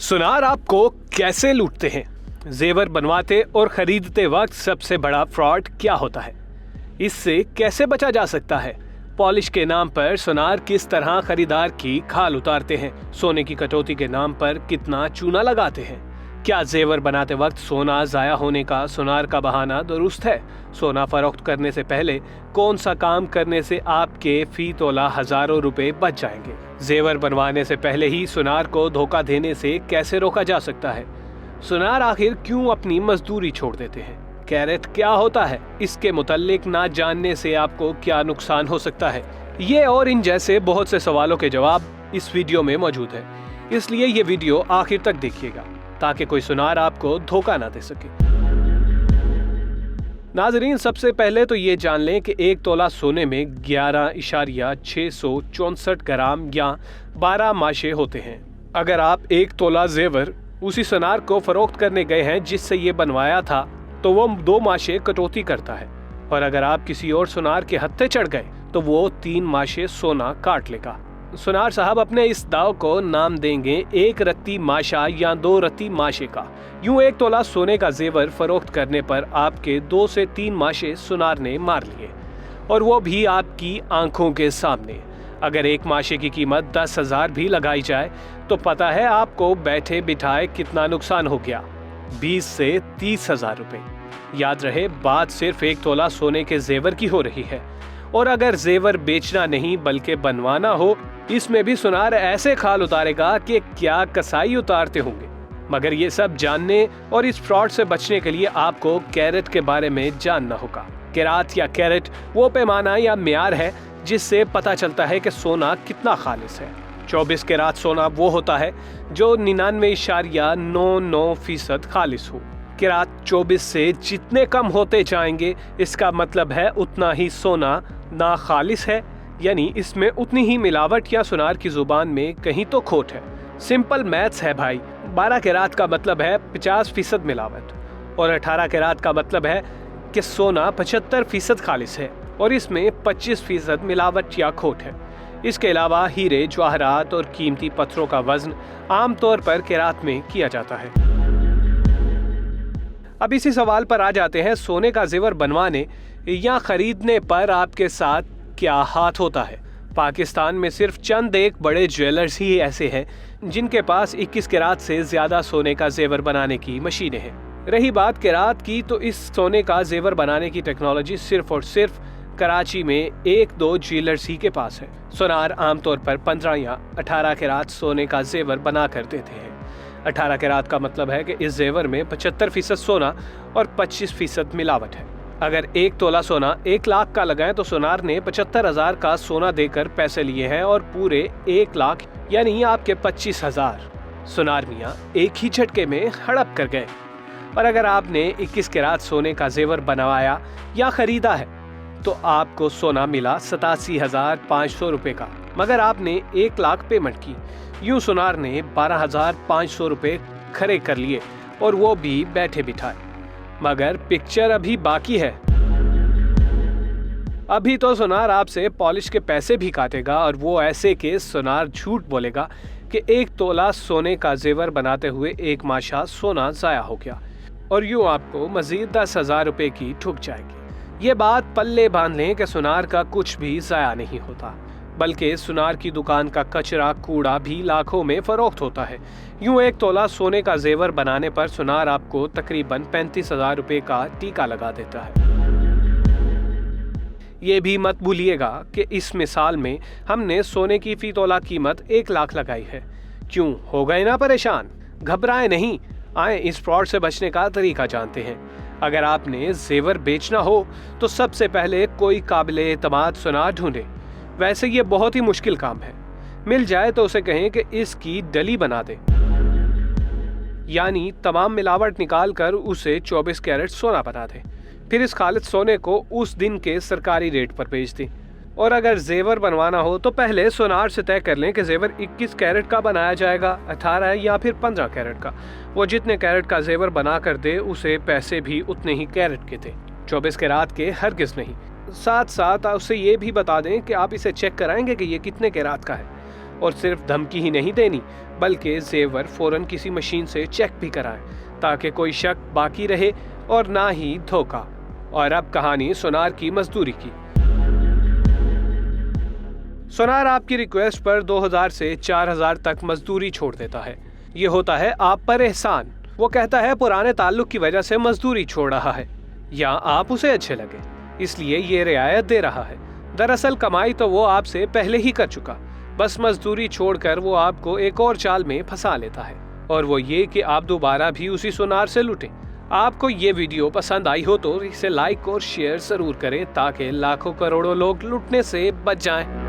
सुनार आपको कैसे लूटते हैं? जेवर बनवाते और खरीदते वक्त सबसे बड़ा फ्रॉड क्या होता है? इससे कैसे बचा जा सकता है? पॉलिश के नाम पर सुनार किस तरह खरीदार की खाल उतारते हैं? सोने की कटौती के नाम पर कितना चूना लगाते हैं? क्या जेवर बनाते वक्त सोना जाया होने का सुनार का बहाना दुरुस्त है? सोना फरोख्त करने से पहले कौन सा काम करने से आपके फी तोला हजारों रुपए बच जाएंगे? जेवर बनवाने से पहले ही सुनार को धोखा देने से कैसे रोका जा सकता है? सुनार आखिर क्यों अपनी मजदूरी छोड़ देते हैं? कैरेट क्या होता है? इसके मुताल्लिक ना जानने से आपको क्या नुकसान हो सकता है? ये और इन जैसे बहुत से सवालों के जवाब इस वीडियो में मौजूद है, इसलिए ये वीडियो आखिर तक देखिएगा ताकि कोई सुनार आपको धोखा ना दे सके। नाजरीन, सबसे पहले तो ये जान लें कि एक तोला सोने में 11.664 ग्राम या 12 माशे होते हैं। अगर आप एक तोला जेवर उसी सुनार को फरोख्त करने गए हैं जिससे ये बनवाया था तो वो 2 माशे कटौती करता है, और अगर आप किसी और सुनार के हत्थे चढ़ गए तो वो 3 माशे सोना काट लेगा। सुनार साहब अपने इस दाव को नाम देंगे 1 रत्ती माशा या 2 रत्ती माशे का। यूं एक तोला सोने का जेवर फरोख्त करने पर आपके 2 से 3 माशे सुनार ने मार लिए, और वो भी आपकी आंखों के सामने। अगर एक माशे की कीमत 10,000 भी लगाई जाए तो पता है आपको बैठे बिठाए कितना नुकसान हो गया? 20 से 30,000 रुपए। याद रहे, बात सिर्फ एक तोला सोने के जेवर की हो रही है, और अगर जेवर बेचना नहीं बल्कि बनवाना हो, इसमें भी सुनार ऐसे खाल उतारेगा कि क्या कसाई उतारते होंगे। मगर ये सब जानने और इस फ्रॉड से बचने के लिए आपको कैरेट के बारे में जानना होगा। कैरात या कैरेट वो पैमाना या म्यार है जिससे पता चलता है कि सोना कितना खालिस है। 24 कैरात सोना वो होता है जो 99.99% खालिस हो। कैरात 24 से जितने कम होते जाएंगे इसका मतलब है उतना ही सोना ना खालिस है, यानी इसमें उतनी ही मिलावट या सुनार की जुबान में कहीं तो खोट है। सिंपल मैथ्स है भाई। 12 कैरात का मतलब है 50% मिलावट, और 18 कैरात का मतलब है कि सोना 75% खालिस है और इसमें 25% मिलावट या खोट है। इसके अलावा हीरे, जवाहरात और कीमती पत्थरों का वजन आमतौर पर कैरात में किया जाता है। अब इसी सवाल पर आ जाते हैं, सोने का जेवर बनवाने या खरीदने पर आपके साथ क्या हाथ होता है? पाकिस्तान में सिर्फ चंद एक बड़े ज्वेलर्स ही ऐसे हैं जिनके पास 21 कैरात से ज्यादा सोने का जेवर बनाने की मशीनें हैं। रही बात कैरात की, तो इस सोने का जेवर बनाने की टेक्नोलॉजी सिर्फ और सिर्फ कराची में 1-2 ज्वेलर्स ही के पास है। सुनार आमतौर पर 15 या 18 कैरात सोने का जेवर बना कर देते हैं। 18 कैरात का मतलब है कि इस जेवर में 75% सोना और 25% मिलावट है। अगर एक तोला सोना 1 लाख का लगाएं तो सुनार ने 75,000 का सोना देकर पैसे लिए हैं, और पूरे 1 लाख यानी आपके 25,000 सुनार मियाँ एक ही झटके में हड़प कर गए। और अगर आपने 21 कैरात सोने का जेवर बनवाया या खरीदा है तो आपको सोना मिला 87,500 रुपए का, मगर आपने 1 लाख पेमेंट की। यूं सुनार ने 12,500 रुपए खरे कर लिए, और वो भी बैठे बिठाए। मगर पिक्चर अभी बाकी है। अभी तो सुनार आपसे पॉलिश के पैसे भी काटेगा, और वो ऐसे के सुनार झूठ बोलेगा कि 1 तोला सोने का जेवर बनाते हुए 1 माशा सोना जाया हो गया, और यूं आपको मजीद 10,000 रुपए की ठुक जाएगी। ये बात पल्ले बांध लें कि सुनार का कुछ भी जाया नहीं होता, बल्कि सुनार की दुकान का कचरा कूड़ा भी लाखों में फरोख्त होता है। यूं 1 तोला सोने का जेवर बनाने पर सुनार आपको तकरीबन 35,000 रुपए का टीका लगा देता है। ये भी मत भूलिएगा कि इस मिसाल में हमने सोने की फी तोला कीमत 1 लाख लगाई है। क्यों हो गए ना परेशान? घबराएं नहीं, आए इस फ्रॉड से बचने का तरीका जानते हैं। अगर आपने जेवर बेचना हो तो सबसे पहले कोई काबिले एतमाद सुनार ढूंढे। वैसे ये बहुत ही मुश्किल काम है। मिल जाए तो उसे कहें कि इसकी डली बना दे, यानी तमाम मिलावट निकाल कर उसे 24 कैरेट सोना बना दे। फिर इस खालिद सोने को उस दिन के सरकारी रेट पर बेच दें। और अगर जेवर बनवाना हो तो पहले सुनार से तय कर लें कि जेवर 21 कैरेट का बनाया जाएगा, 18 या फिर 15 कैरेट का। वो जितने कैरेट का जेवर बना कर दे उसे पैसे भी उतने ही कैरेट के दे, 24 कैरात के हरगिज नहीं। साथ साथ उसे ये भी बता दें कि आप इसे चेक कराएंगे कि ये कितने कैरात का है। और सिर्फ धमकी ही नहीं देनी बल्कि जेवर फौरन किसी मशीन से चेक भी कराएं ताकि कोई शक बाकी रहे और ना ही धोखा। और अब कहानी सोनार की मजदूरी की। सोनार आपकी रिक्वेस्ट पर 2000 से 4000 तक मजदूरी छोड़ देता है। ये होता है आप पर एहसान। वो कहता है पुराने ताल्लुक की वजह से मजदूरी छोड़ रहा है या आप उसे अच्छे लगे इसलिए ये रियायत दे रहा है। दरअसल कमाई तो वो आपसे पहले ही कर चुका, बस मजदूरी छोड़कर वो आपको एक और चाल में फंसा लेता है, और वो ये कि आप दोबारा भी उसी सोनार से लुटें। आपको ये वीडियो पसंद आई हो तो इसे लाइक और शेयर जरूर करें ताकि लाखों करोड़ों लोग लुटने से बच जाएं।